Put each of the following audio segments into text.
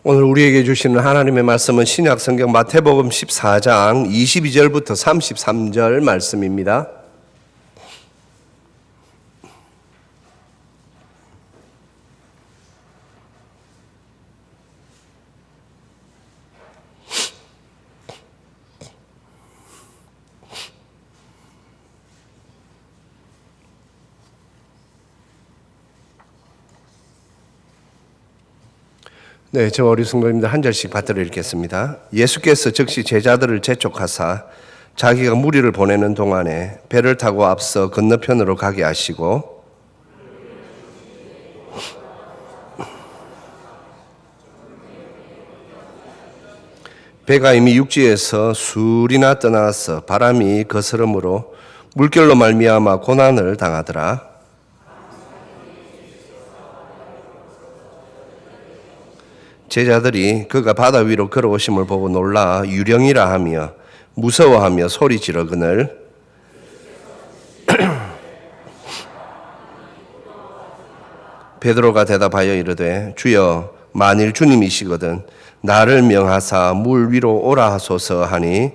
오늘 우리에게 주시는 하나님의 말씀은 신약 성경 마태복음 14장 22절부터 33절 말씀입니다. 네, 저 어린 성도님들 한 절씩 받들어 읽겠습니다. 예수께서 즉시 제자들을 재촉하사 자기가 무리를 보내는 동안에 배를 타고 앞서 건너편으로 가게 하시고 배가 이미 육지에서 술이나 떠나서 바람이 거스름으로 물결로 말미암아 고난을 당하더라. 제자들이 그가 바다 위로 걸어오심을 보고 놀라 유령이라 하며 무서워하며 소리 지르거늘 베드로가 대답하여 이르되 주여 만일 주님이시거든 나를 명하사 물 위로 오라 하소서 하니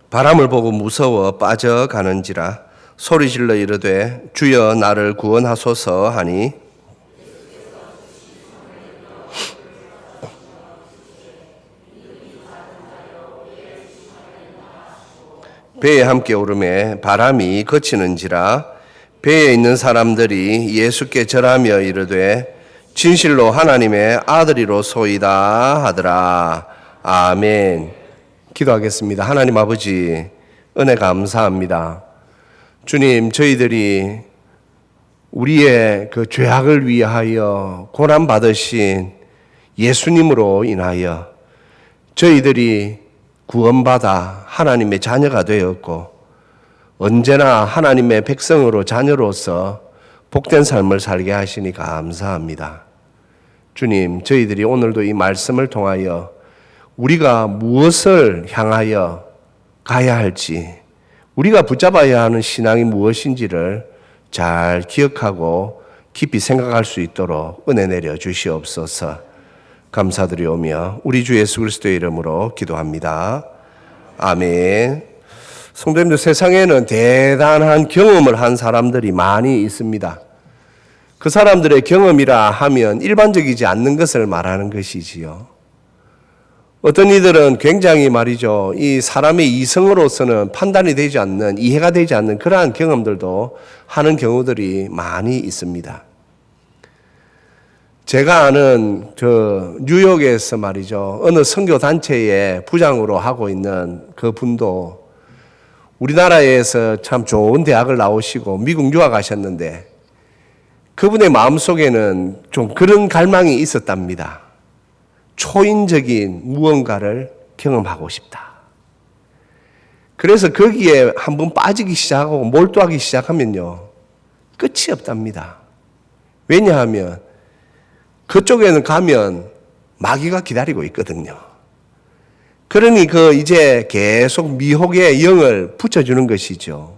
바람을 보고 무서워 빠져가는지라 소리질러 이르되 주여 나를 구원하소서 하니 배에 함께 오르매 바람이 그치는지라 배에 있는 사람들이 예수께 절하며 이르되 진실로 하나님의 아들이로소이다 하더라. 아멘. 기도하겠습니다. 하나님 아버지 은혜 감사합니다. 주님, 저희들이 우리의 그 죄악을 위하여 고난받으신 예수님으로 인하여 저희들이 구원받아 하나님의 자녀가 되었고 언제나 하나님의 백성으로 자녀로서 복된 삶을 살게 하시니 감사합니다. 주님, 저희들이 오늘도 이 말씀을 통하여 우리가 무엇을 향하여 가야 할지 우리가 붙잡아야 하는 신앙이 무엇인지를 잘 기억하고 깊이 생각할 수 있도록 은혜 내려 주시옵소서. 감사드리오며 우리 주 예수 그리스도의 이름으로 기도합니다. 아멘. 성도님들, 세상에는 대단한 경험을 한 사람들이 많이 있습니다. 그 사람들의 경험이라 하면 일반적이지 않는 것을 말하는 것이지요. 어떤 이들은 굉장히 말이죠. 이 사람의 이성으로서는 판단이 되지 않는, 이해가 되지 않는 그러한 경험들도 하는 경우들이 많이 있습니다. 제가 아는 뉴욕에서 말이죠. 어느 선교단체의 부장으로 하고 있는 그 분도 우리나라에서 참 좋은 대학을 나오시고 미국 유학하셨는데 그분의 마음속에는 좀 그런 갈망이 있었답니다. 초인적인 무언가를 경험하고 싶다. 그래서 거기에 한번 빠지기 시작하고 몰두하기 시작하면요. 끝이 없답니다. 왜냐하면 그쪽에는 가면 마귀가 기다리고 있거든요. 그러니 이제 계속 미혹의 영을 붙여주는 것이죠.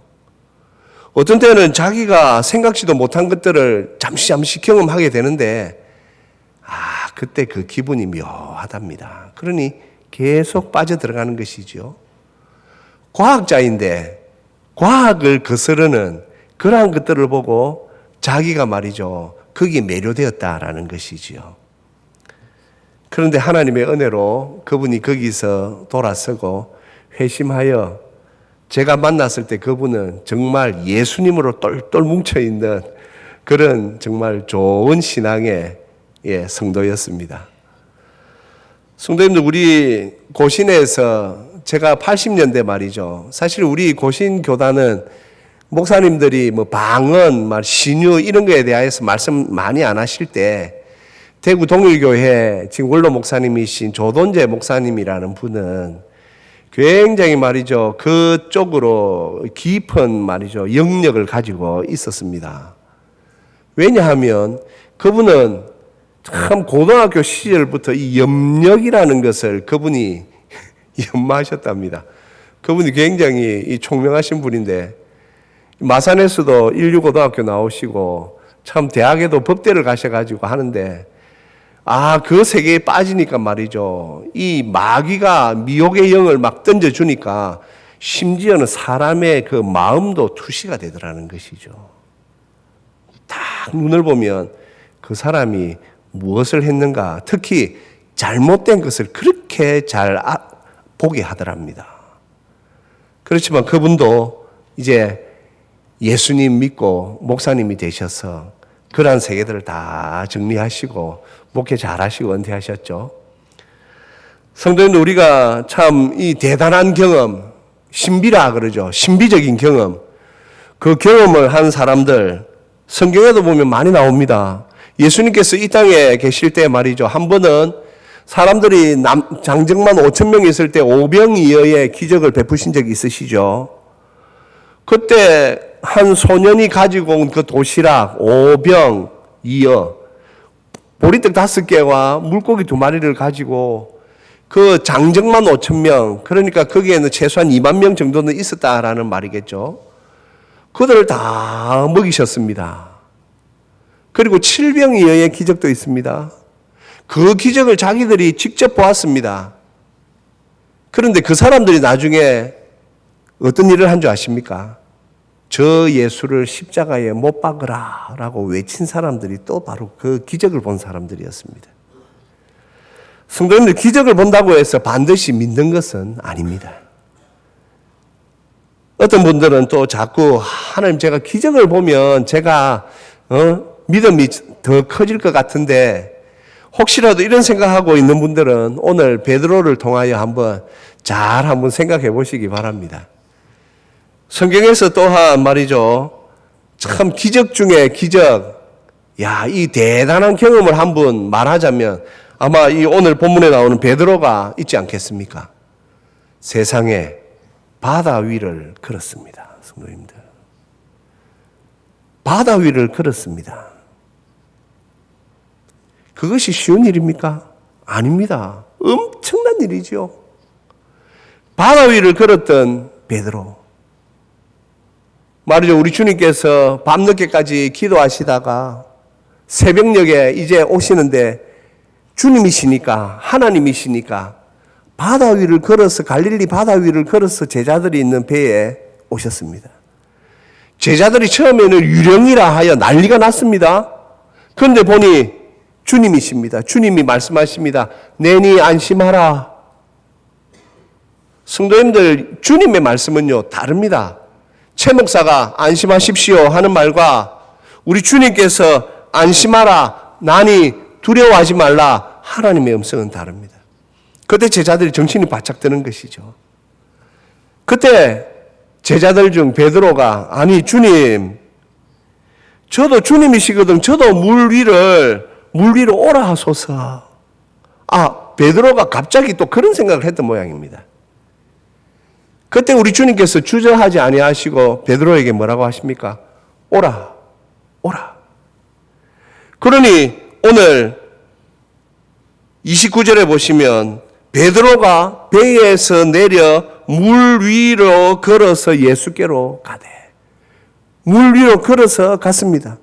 어떤 때는 자기가 생각지도 못한 것들을 잠시 경험하게 되는데 그때 그 기분이 묘하답니다. 그러니 계속 빠져들어가는 것이죠. 과학자인데 과학을 거스르는 그러한 것들을 보고 자기가 말이죠. 거기에 매료되었다라는 것이지요. 그런데 하나님의 은혜로 그분이 거기서 돌아서고 회심하여 제가 만났을 때 그분은 정말 예수님으로 똘똘 뭉쳐있는 그런 정말 좋은 신앙의 성도였습니다. 성도님들, 우리 고신에서 제가 80년대 말이죠. 사실 우리 고신 교단은 목사님들이 방언, 신유 이런 거에 대해서 말씀 많이 안 하실 때 대구 동일교회 지금 원로 목사님이신 조돈재 목사님이라는 분은 굉장히 말이죠. 그쪽으로 깊은 말이죠. 영역을 가지고 있었습니다. 왜냐하면 그분은 참 고등학교 시절부터 이 염력이라는 것을 그분이 연마하셨답니다. 그분이 굉장히 총명하신 분인데 마산에서도 인류고등학교 나오시고 참 대학에도 법대를 가셔가지고 하는데 그 세계에 빠지니까 말이죠. 이 마귀가 미혹의 영을 막 던져주니까 심지어는 사람의 그 마음도 투시가 되더라는 것이죠. 딱 눈을 보면 그 사람이 무엇을 했는가, 특히 잘못된 것을 그렇게 잘 보게 하더랍니다. 그렇지만 그분도 이제 예수님 믿고 목사님이 되셔서 그러한 세계들을 다 정리하시고 목회 잘하시고 은퇴하셨죠. 성도님들, 우리가 참 이 대단한 경험, 신비라 그러죠. 신비적인 경험, 그 경험을 한 사람들 성경에도 보면 많이 나옵니다. 예수님께서 이 땅에 계실 때 말이죠. 한 번은 사람들이 장정만 5,000명이 있을 때 오병이어의 기적을 베푸신 적이 있으시죠. 그때 한 소년이 가지고 온 그 도시락 5병이어 보리떡 5개와 물고기 2마리를 가지고 그 장정만 5,000명, 그러니까 거기에는 최소한 2만 명 정도는 있었다라는 말이겠죠. 그들을 다 먹이셨습니다. 그리고 7병이어의 기적도 있습니다. 그 기적을 자기들이 직접 보았습니다. 그런데 그 사람들이 나중에 어떤 일을 한 줄 아십니까? 저 예수를 십자가에 못 박으라 라고 외친 사람들이 또 바로 그 기적을 본 사람들이었습니다. 성도님들, 기적을 본다고 해서 반드시 믿는 것은 아닙니다. 어떤 분들은 또 자꾸 하나님, 제가 기적을 보면 제가 믿음이 더 커질 것 같은데, 혹시라도 이런 생각하고 있는 분들은 오늘 베드로를 통하여 한번 생각해 보시기 바랍니다. 성경에서 또한 말이죠, 참 기적 중에 기적, 이 대단한 경험을 한번 말하자면 아마 이 오늘 본문에 나오는 베드로가 있지 않겠습니까? 세상에 바다 위를 걸었습니다. 성도님들, 바다 위를 걸었습니다. 그것이 쉬운 일입니까? 아닙니다. 엄청난 일이죠. 바다 위를 걸었던 베드로, 말이죠. 우리 주님께서 밤늦게까지 기도하시다가 새벽녘에 이제 오시는데 주님이시니까, 하나님이시니까 바다 위를 걸어서, 갈릴리 바다 위를 걸어서 제자들이 있는 배에 오셨습니다. 제자들이 처음에는 유령이라 하여 난리가 났습니다. 그런데 보니 주님이십니다. 주님이 말씀하십니다. 내니 안심하라. 성도님들, 주님의 말씀은요 다릅니다. 최 목사가 안심하십시오 하는 말과 우리 주님께서 안심하라, 나니 두려워하지 말라, 하나님의 음성은 다릅니다. 그때 제자들이 정신이 바짝 드는 것이죠. 그때 제자들 중 베드로가, 아니 주님, 저도 주님이시거든, 저도 물 위로 오라 하소서. 베드로가 갑자기 또 그런 생각을 했던 모양입니다. 그때 우리 주님께서 주저하지 아니하시고 베드로에게 뭐라고 하십니까? 오라, 오라. 그러니 오늘 29절에 보시면 베드로가 배에서 내려 물 위로 걸어서 예수께로 가되, 물 위로 걸어서 갔습니다.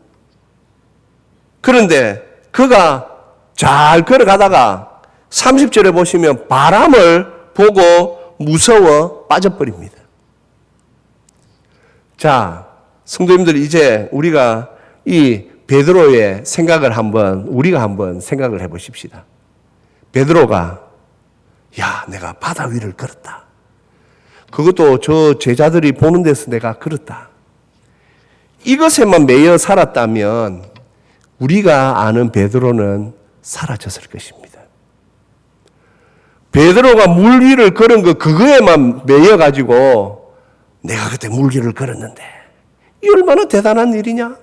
그런데 그가 잘 걸어가다가 30절에 보시면 바람을 보고 무서워 빠져버립니다. 자, 성도님들, 이제 우리가 이 베드로의 생각을 우리가 한번 생각을 해 보십시다. 베드로가, 내가 바다 위를 걸었다. 그것도 저 제자들이 보는 데서 내가 걸었다. 이것에만 매여 살았다면 우리가 아는 베드로는 사라졌을 것입니다. 베드로가 물 위를 걸은 그거에만 매여가지고 내가 그때 물 위를 걸었는데 이 얼마나 대단한 일이냐?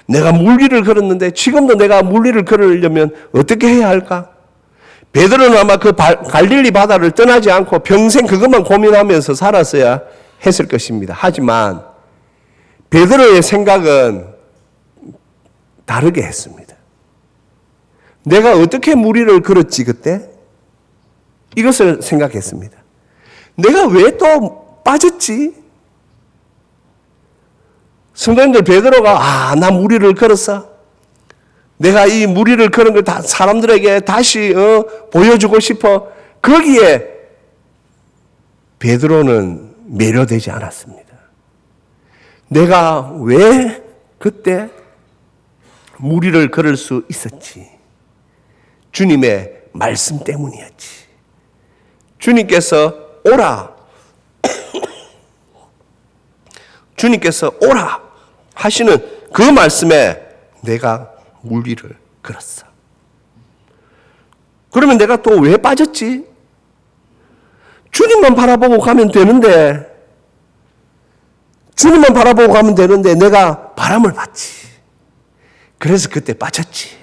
내가 물 위를 걸었는데 지금도 내가 물 위를 걸으려면 어떻게 해야 할까? 베드로는 아마 그 갈릴리 바다를 떠나지 않고 평생 그것만 고민하면서 살았어야 했을 것입니다. 하지만 베드로의 생각은 다르게 했습니다. 내가 어떻게 물 위를 걸었지 그때? 이것을 생각했습니다. 내가 왜 또 빠졌지? 성도님들, 베드로가 나 무리를 걸었어. 내가 이 무리를 걸은 걸 다 사람들에게 다시 보여주고 싶어. 거기에 베드로는 매료되지 않았습니다. 내가 왜 그때 무리를 걸을 수 있었지? 주님의 말씀 때문이었지. 주님께서 오라. 주님께서 오라 하시는 그 말씀에 내가 무리를 걸었어. 그러면 내가 또 왜 빠졌지? 주님만 바라보고 가면 되는데, 주님만 바라보고 가면 되는데 내가 바람을 봤지. 그래서 그때 빠졌지.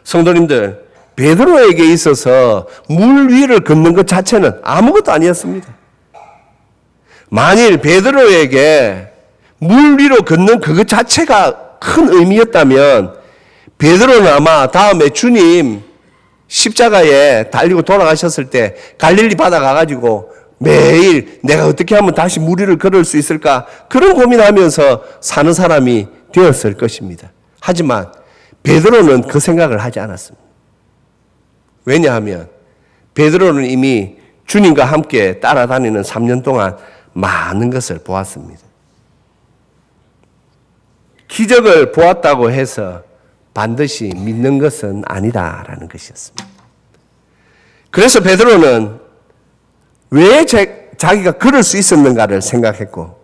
성도님들, 베드로에게 있어서 물 위를 걷는 것 자체는 아무것도 아니었습니다. 만일 베드로에게 물 위로 걷는 그것 자체가 큰 의미였다면 베드로는 아마 다음에 주님 십자가에 달리고 돌아가셨을 때 갈릴리 바다 가가지고 매일 내가 어떻게 하면 다시 물 위를 걸을 수 있을까, 그런 고민하면서 사는 사람이 되었을 것입니다. 하지만 베드로는 그 생각을 하지 않았습니다. 왜냐하면 베드로는 이미 주님과 함께 따라다니는 3년 동안 많은 것을 보았습니다. 기적을 보았다고 해서 반드시 믿는 것은 아니다라는 것이었습니다. 그래서 베드로는 왜 자기가 그럴 수 있었는가를 생각했고,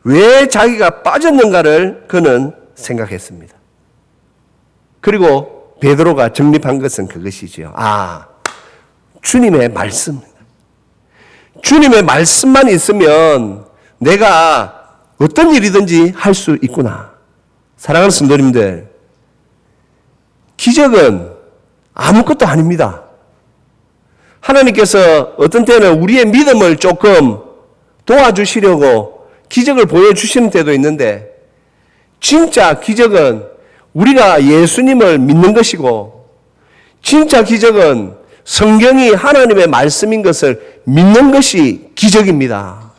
왜 자기가 빠졌는가를 그는 생각했습니다. 그리고 베드로가 정립한 것은 그것이지요. 주님의 말씀. 주님의 말씀만 있으면 내가 어떤 일이든지 할 수 있구나. 사랑하는 성도님들, 기적은 아무것도 아닙니다. 하나님께서 어떤 때는 우리의 믿음을 조금 도와주시려고 기적을 보여주시는 때도 있는데, 진짜 기적은 우리가 예수님을 믿는 것이고, 진짜 기적은 성경이 하나님의 말씀인 것을 믿는 것이 기적입니다.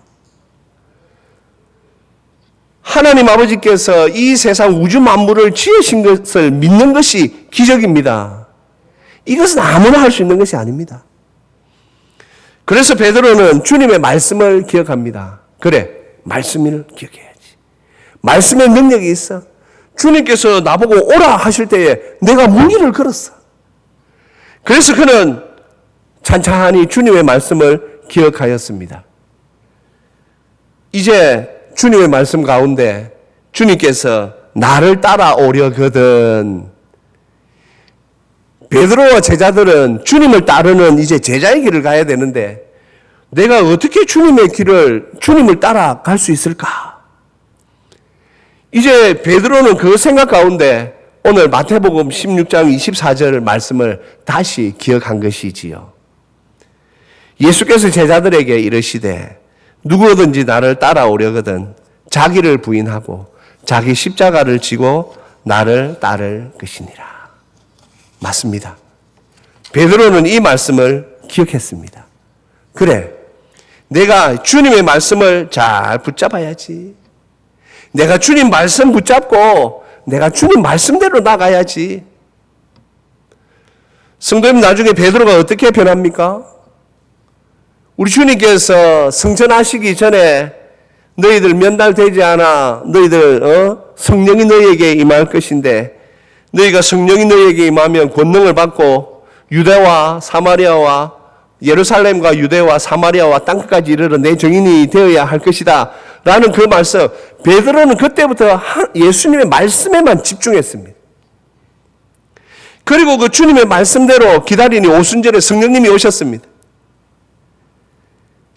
하나님 아버지께서 이 세상 우주 만물을 지으신 것을 믿는 것이 기적입니다. 이것은 아무나 할 수 있는 것이 아닙니다. 그래서 베드로는 주님의 말씀을 기억합니다. 그래, 말씀을 기억해야지. 말씀의 능력이 있어. 주님께서 나보고 오라 하실 때에 내가 무리를 걸었어. 그래서 그는 찬찬히 주님의 말씀을 기억하였습니다. 이제 주님의 말씀 가운데 주님께서 나를 따라오려거든. 베드로와 제자들은 주님을 따르는 이제 제자의 길을 가야 되는데, 내가 어떻게 주님을 따라갈 수 있을까? 이제 베드로는 그 생각 가운데 오늘 마태복음 16장 24절 말씀을 다시 기억한 것이지요. 예수께서 제자들에게 이르시되 누구든지 나를 따라오려거든 자기를 부인하고 자기 십자가를 지고 나를 따를 것이니라. 맞습니다. 베드로는 이 말씀을 기억했습니다. 그래, 내가 주님의 말씀을 잘 붙잡아야지. 내가 주님 말씀 붙잡고 내가 주님 말씀대로 나가야지. 성도님, 나중에 베드로가 어떻게 변합니까? 우리 주님께서 승천하시기 전에 너희들 몇 날 되지 않아 너희들 성령이 너희에게 임할 것인데, 너희가 성령이 너희에게 임하면 권능을 받고 유대와 사마리아와 예루살렘과 유대와 사마리아와 땅끝까지 이르러 내 증인이 되어야 할 것이다 라는 그 말씀, 베드로는 그때부터 예수님의 말씀에만 집중했습니다. 그리고 그 주님의 말씀대로 기다리니 오순절에 성령님이 오셨습니다.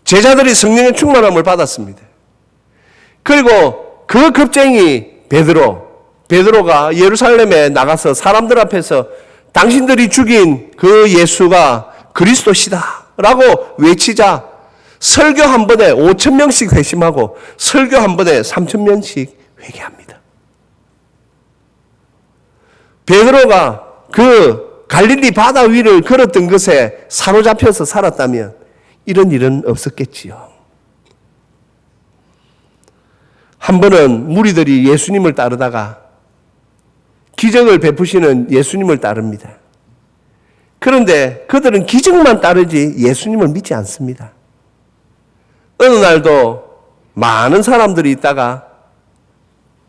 제자들이 성령의 충만함을 받았습니다. 그리고 그 겁쟁이 베드로가 예루살렘에 나가서 사람들 앞에서 당신들이 죽인 그 예수가 그리스도시다 라고 외치자 설교 한 번에 5,000명씩 회심하고 설교 한 번에 3,000명씩 회개합니다. 베드로가 그 갈릴리 바다 위를 걸었던 것에 사로잡혀서 살았다면 이런 일은 없었겠지요. 한 번은 무리들이 예수님을 따르다가 기적을 베푸시는 예수님을 따릅니다. 그런데 그들은 기적만 따르지 예수님을 믿지 않습니다. 어느 날도 많은 사람들이 있다가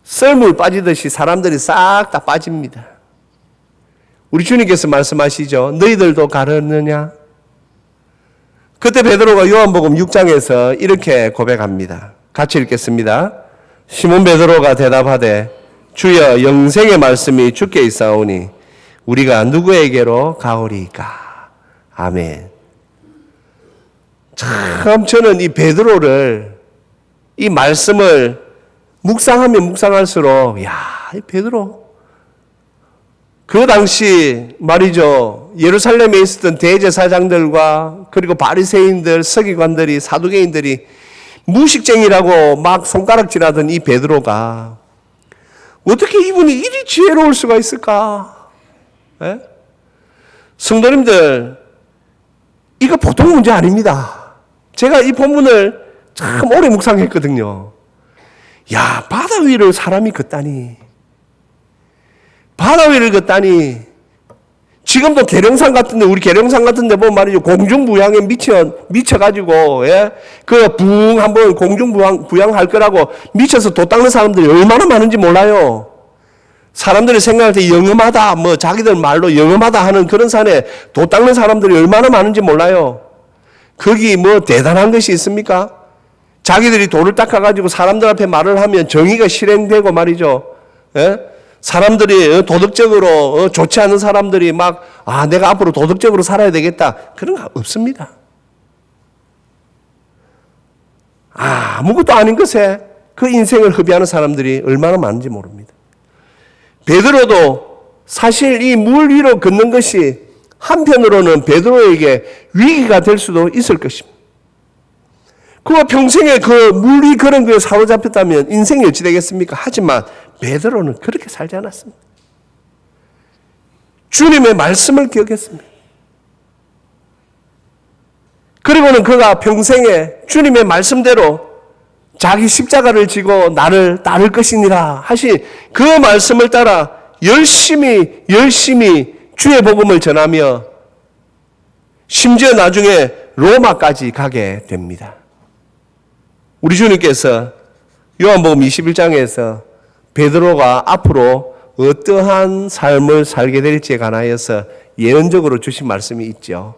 썰물 빠지듯이 사람들이 싹 다 빠집니다. 우리 주님께서 말씀하시죠. 너희들도 가르느냐? 그때 베드로가 요한복음 6장에서 이렇게 고백합니다. 같이 읽겠습니다. 시몬 베드로가 대답하되 주여 영생의 말씀이 주께 있사오니 우리가 누구에게로 가오리이까? 아멘. 참 저는 이 베드로를 이 말씀을 묵상하면 묵상할수록 이 베드로 그 당시 말이죠. 예루살렘에 있었던 대제사장들과 그리고 바리새인들, 서기관들이 사두개인들이 무식쟁이라고 막 손가락질하던 이 베드로가 어떻게 이분이 이리 지혜로울 수가 있을까? 예? 성도님들, 이거 보통 문제 아닙니다. 제가 이 본문을 참 오래 묵상했거든요. 야, 바다 위를 사람이 걷다니. 바다 위를 걷다니. 지금도 계룡산 같은데, 우리 계룡산 같은데 보면 말이죠. 공중부양에 미쳐가지고, 예? 붕 한번 공중부양할 거라고 미쳐서 도 닦는 사람들이 얼마나 많은지 몰라요. 사람들이 생각할 때 영험하다, 자기들 말로 영험하다 하는 그런 산에 도 닦는 사람들이 얼마나 많은지 몰라요. 거기 대단한 것이 있습니까? 자기들이 돌을 닦아가지고 사람들 앞에 말을 하면 정의가 실행되고 말이죠. 예? 사람들이 도덕적으로 좋지 않은 사람들이 내가 앞으로 도덕적으로 살아야 되겠다. 그런 거 없습니다. 아무것도 아닌 것에 그 인생을 허비하는 사람들이 얼마나 많은지 모릅니다. 베드로도 사실 이 물 위로 걷는 것이 한편으로는 베드로에게 위기가 될 수도 있을 것입니다. 그가 평생에 그 물 위 그런 거에 사로잡혔다면 인생이 어찌 되겠습니까? 하지만 베드로는 그렇게 살지 않았습니다. 주님의 말씀을 기억했습니다. 그리고는 그가 평생에 주님의 말씀대로 자기 십자가를 지고 나를 따를 것이니라 하신 그 말씀을 따라 열심히 주의 복음을 전하며 심지어 나중에 로마까지 가게 됩니다. 우리 주님께서 요한복음 21장에서 베드로가 앞으로 어떠한 삶을 살게 될지에 관하여서 예언적으로 주신 말씀이 있죠.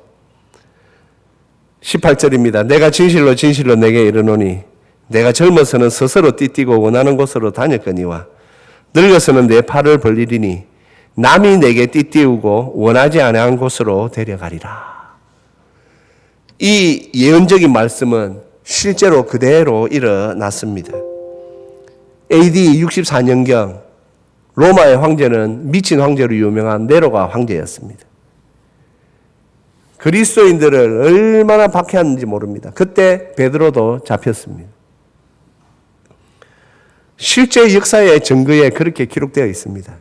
18절입니다. 내가 진실로 진실로 내게 이르노니 내가 젊어서는 스스로 띠띠고 원하는 곳으로 다녔거니와 늙어서는 내 팔을 벌리리니 남이 내게 띠띠우고 원하지 아니한 곳으로 데려가리라. 이 예언적인 말씀은 실제로 그대로 일어났습니다. AD 64년경 로마의 황제는 미친 황제로 유명한 네로가 황제였습니다. 그리스도인들을 얼마나 박해하는지 모릅니다. 그때 베드로도 잡혔습니다. 실제 역사의 증거에 그렇게 기록되어 있습니다.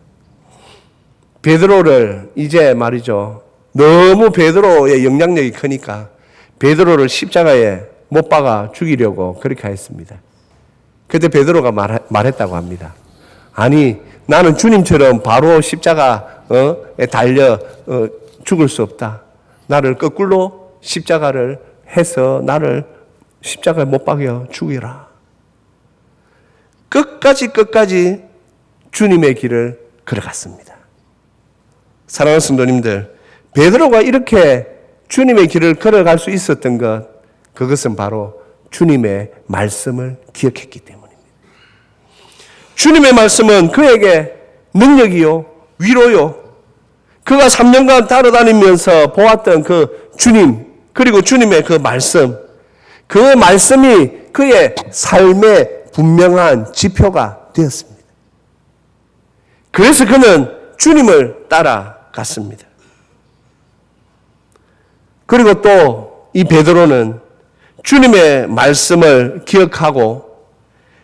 베드로를 이제 말이죠. 너무 베드로의 영향력이 크니까 베드로를 십자가에 못 박아 죽이려고 그렇게 했습니다. 그때 베드로가 말했다고 합니다. 아니, 나는 주님처럼 바로 십자가에 달려 죽을 수 없다. 나를 거꾸로 십자가를 해서 나를 십자가에 못 박여 죽이라. 끝까지 주님의 길을 걸어갔습니다. 사랑하는 성도님들, 베드로가 이렇게 주님의 길을 걸어갈 수 있었던 그것은 바로 주님의 말씀을 기억했기 때문입니다. 주님의 말씀은 그에게 능력이요, 위로요, 그가 3년간 따라다니면서 보았던 그 주님, 그리고 주님의 그 말씀이 그의 삶의 분명한 지표가 되었습니다. 그래서 그는 주님을 따라갔습니다. 그리고 또 이 베드로는 주님의 말씀을 기억하고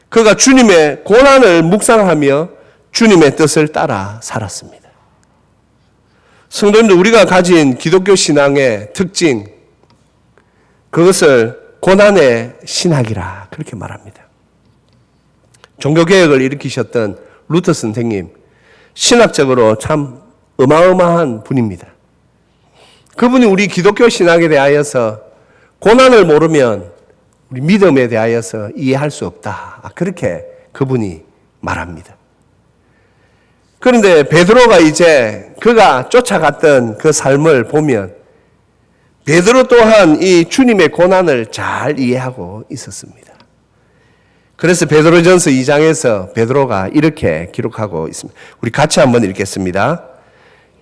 그가 주님의 고난을 묵상하며 주님의 뜻을 따라 살았습니다. 성도님들, 우리가 가진 기독교 신앙의 특징, 그것을 고난의 신학이라 그렇게 말합니다. 종교개혁을 일으키셨던 루터 선생님, 신학적으로 참 어마어마한 분입니다. 그분이 우리 기독교 신학에 대하여서 고난을 모르면 우리 믿음에 대하여서 이해할 수 없다. 그렇게 그분이 말합니다. 그런데 베드로가 이제 그가 쫓아갔던 그 삶을 보면 베드로 또한 이 주님의 고난을 잘 이해하고 있었습니다. 그래서 베드로전서 2장에서 베드로가 이렇게 기록하고 있습니다. 우리 같이 한번 읽겠습니다.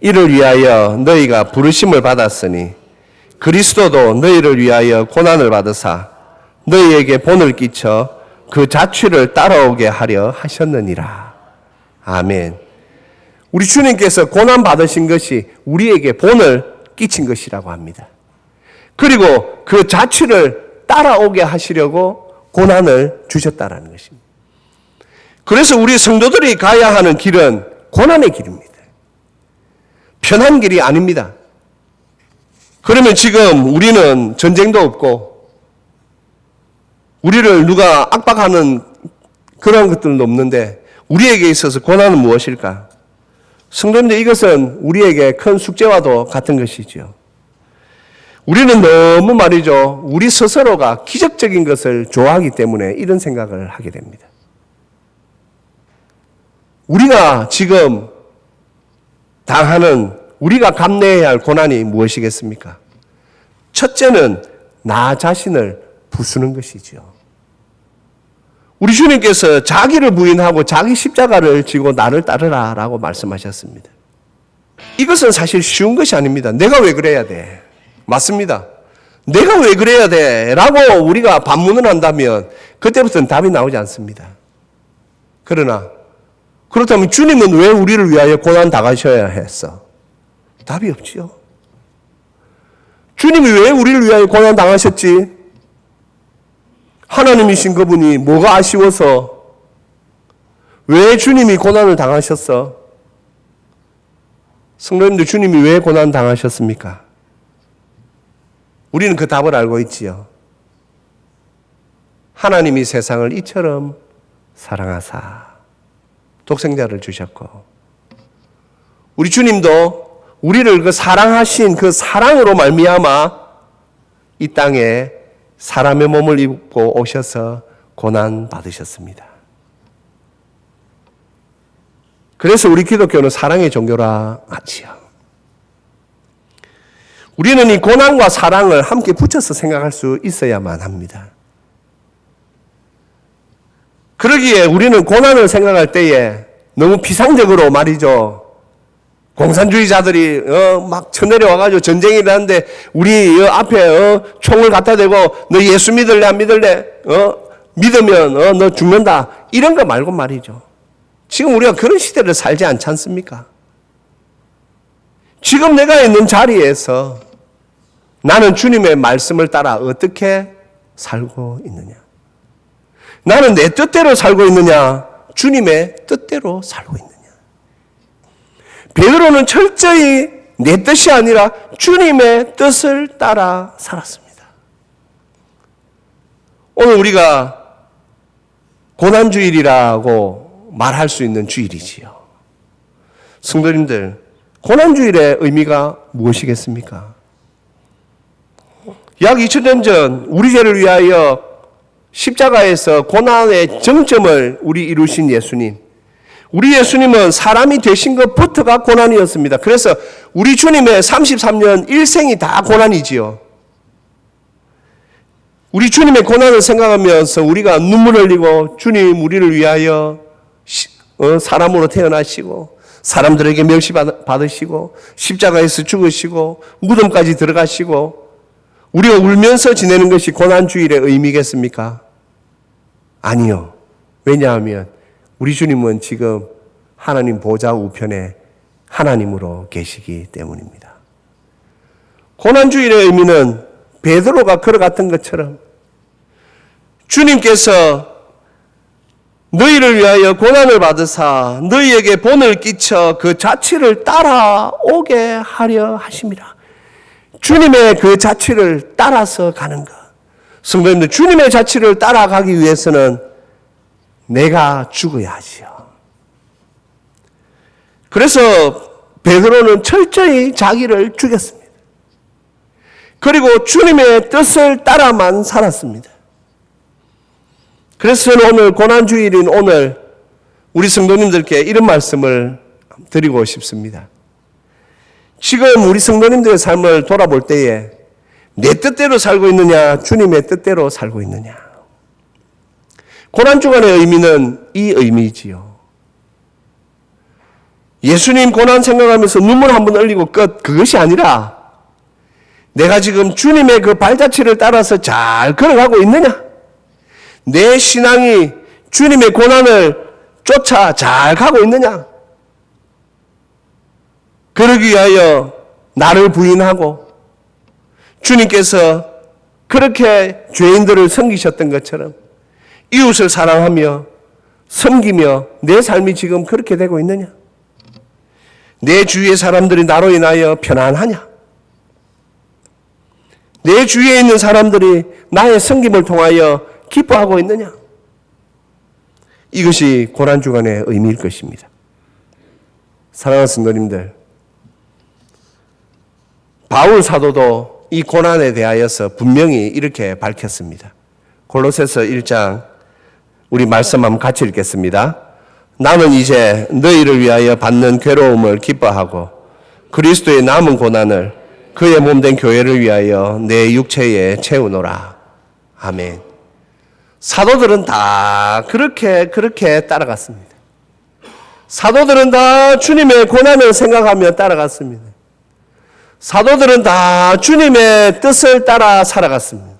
이를 위하여 너희가 부르심을 받았으니 그리스도도 너희를 위하여 고난을 받으사 너희에게 본을 끼쳐 그 자취를 따라오게 하려 하셨느니라. 아멘. 우리 주님께서 고난 받으신 것이 우리에게 본을 끼친 것이라고 합니다. 그리고 그 자취를 따라오게 하시려고 고난을 주셨다라는 것입니다. 그래서 우리 성도들이 가야 하는 길은 고난의 길입니다. 편한 길이 아닙니다. 그러면 지금 우리는 전쟁도 없고 우리를 누가 압박하는 그런 것들도 없는데 우리에게 있어서 고난은 무엇일까? 성도님들, 이것은 우리에게 큰 숙제와도 같은 것이죠. 우리는 너무 말이죠, 우리 스스로가 기적적인 것을 좋아하기 때문에 이런 생각을 하게 됩니다. 우리가 지금 당하는, 우리가 감내해야 할 고난이 무엇이겠습니까? 첫째는 나 자신을 부수는 것이죠. 우리 주님께서 자기를 부인하고 자기 십자가를 지고 나를 따르라 라고 말씀하셨습니다. 이것은 사실 쉬운 것이 아닙니다. 내가 왜 그래야 돼? 맞습니다. 내가 왜 그래야 돼? 라고 우리가 반문을 한다면 그때부터는 답이 나오지 않습니다. 그러나 그렇다면 주님은 왜 우리를 위하여 고난 당하셔야 했어? 답이 없지요. 주님이 왜 우리를 위하여 고난 당하셨지? 하나님이신 그분이 뭐가 아쉬워서 왜 주님이 고난을 당하셨어? 성도님들, 주님이 왜 고난 당하셨습니까? 우리는 그 답을 알고 있지요. 하나님이 세상을 이처럼 사랑하사 독생자를 주셨고, 우리 주님도 우리를 그 사랑하신 그 사랑으로 말미암아 이 땅에 사람의 몸을 입고 오셔서 고난 받으셨습니다. 그래서 우리 기독교는 사랑의 종교라 하지요. 우리는 이 고난과 사랑을 함께 붙여서 생각할 수 있어야만 합니다. 그러기에 우리는 고난을 생각할 때에 너무 피상적으로 말이죠. 공산주의자들이 막 쳐내려와가지고 전쟁이 일어나는데 우리 앞에 총을 갖다 대고 너 예수 믿을래 안 믿을래? 믿으면 너 죽는다. 이런 거 말고 말이죠. 지금 우리가 그런 시대를 살지 않지 않습니까? 지금 내가 있는 자리에서 나는 주님의 말씀을 따라 어떻게 살고 있느냐? 나는 내 뜻대로 살고 있느냐? 주님의 뜻대로 살고 있느냐? 베드로는 철저히 내 뜻이 아니라 주님의 뜻을 따라 살았습니다. 오늘 우리가 고난주일이라고 말할 수 있는 주일이지요. 성도님들, 고난주일의 의미가 무엇이겠습니까? 약 2000년 전 우리 죄를 위하여 십자가에서 고난의 정점을 우리 이루신 예수님, 우리 예수님은 사람이 되신 것부터가 고난이었습니다. 그래서 우리 주님의 33년 일생이 다 고난이지요. 우리 주님의 고난을 생각하면서 우리가 눈물 흘리고 주님 우리를 위하여 사람으로 태어나시고 사람들에게 멸시받으시고 십자가에서 죽으시고 무덤까지 들어가시고 우리가 울면서 지내는 것이 고난주일의 의미겠습니까? 아니요. 왜냐하면 우리 주님은 지금 하나님 보좌 우편에 하나님으로 계시기 때문입니다. 고난주일의 의미는 베드로가 걸어갔던 것처럼 주님께서 너희를 위하여 고난을 받으사 너희에게 본을 끼쳐 그 자취를 따라오게 하려 하심이라. 주님의 그 자취를 따라서 가는 것. 성도님들, 주님의 자취를 따라가기 위해서는 내가 죽어야 하지요. 그래서 베드로는 철저히 자기를 죽였습니다. 그리고 주님의 뜻을 따라만 살았습니다. 그래서 저는 오늘 고난주일인 오늘 우리 성도님들께 이런 말씀을 드리고 싶습니다. 지금 우리 성도님들의 삶을 돌아볼 때에 내 뜻대로 살고 있느냐, 주님의 뜻대로 살고 있느냐. 고난주간의 의미는 이 의미지요. 예수님 고난 생각하면서 눈물 한번 흘리고 끝, 그것이 아니라 내가 지금 주님의 그 발자취를 따라서 잘 걸어가고 있느냐? 내 신앙이 주님의 고난을 쫓아 잘 가고 있느냐? 그러기 위하여 나를 부인하고 주님께서 그렇게 죄인들을 섬기셨던 것처럼 이웃을 사랑하며 섬기며 내 삶이 지금 그렇게 되고 있느냐? 내 주위의 사람들이 나로 인하여 편안하냐? 내 주위에 있는 사람들이 나의 섬김을 통하여 기뻐하고 있느냐? 이것이 고난주간의 의미일 것입니다. 사랑하는 성도님들, 바울 사도도 이 고난에 대하여서 분명히 이렇게 밝혔습니다. 골로새서 1장 우리 말씀 한번 같이 읽겠습니다. 나는 이제 너희를 위하여 받는 괴로움을 기뻐하고 그리스도의 남은 고난을 그의 몸된 교회를 위하여 내 육체에 채우노라. 아멘. 사도들은 다 그렇게 따라갔습니다. 사도들은 다 주님의 고난을 생각하며 따라갔습니다. 사도들은 다 주님의 뜻을 따라 살아갔습니다.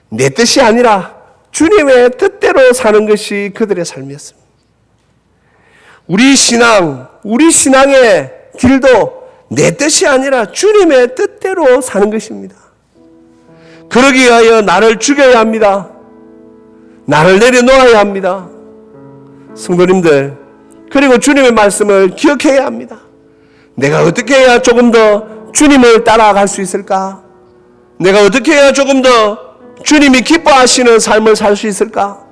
내 뜻이 아니라 주님의 뜻대로 사는 것이 그들의 삶이었습니다. 우리 신앙의 길도 내 뜻이 아니라 주님의 뜻대로 사는 것입니다. 그러기 위하여 나를 죽여야 합니다. 나를 내려놓아야 합니다. 성도님들, 그리고 주님의 말씀을 기억해야 합니다. 내가 어떻게 해야 조금 더 주님을 따라갈 수 있을까? 내가 어떻게 해야 조금 더 주님이 기뻐하시는 삶을 살 수 있을까?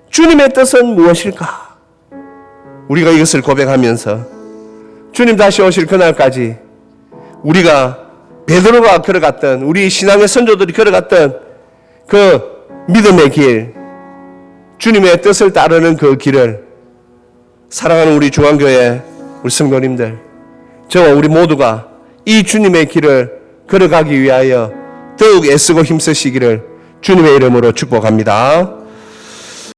주님의 뜻은 무엇일까? 우리가 이것을 고백하면서 주님 다시 오실 그날까지 우리가 베드로가 걸어갔던, 우리 신앙의 선조들이 걸어갔던 그 믿음의 길, 주님의 뜻을 따르는 그 길을 사랑하는 우리 중앙교회 우리 성도님들, 저와 우리 모두가 이 주님의 길을 걸어가기 위하여 더욱 애쓰고 힘쓰시기를 주님의 이름으로 축복합니다.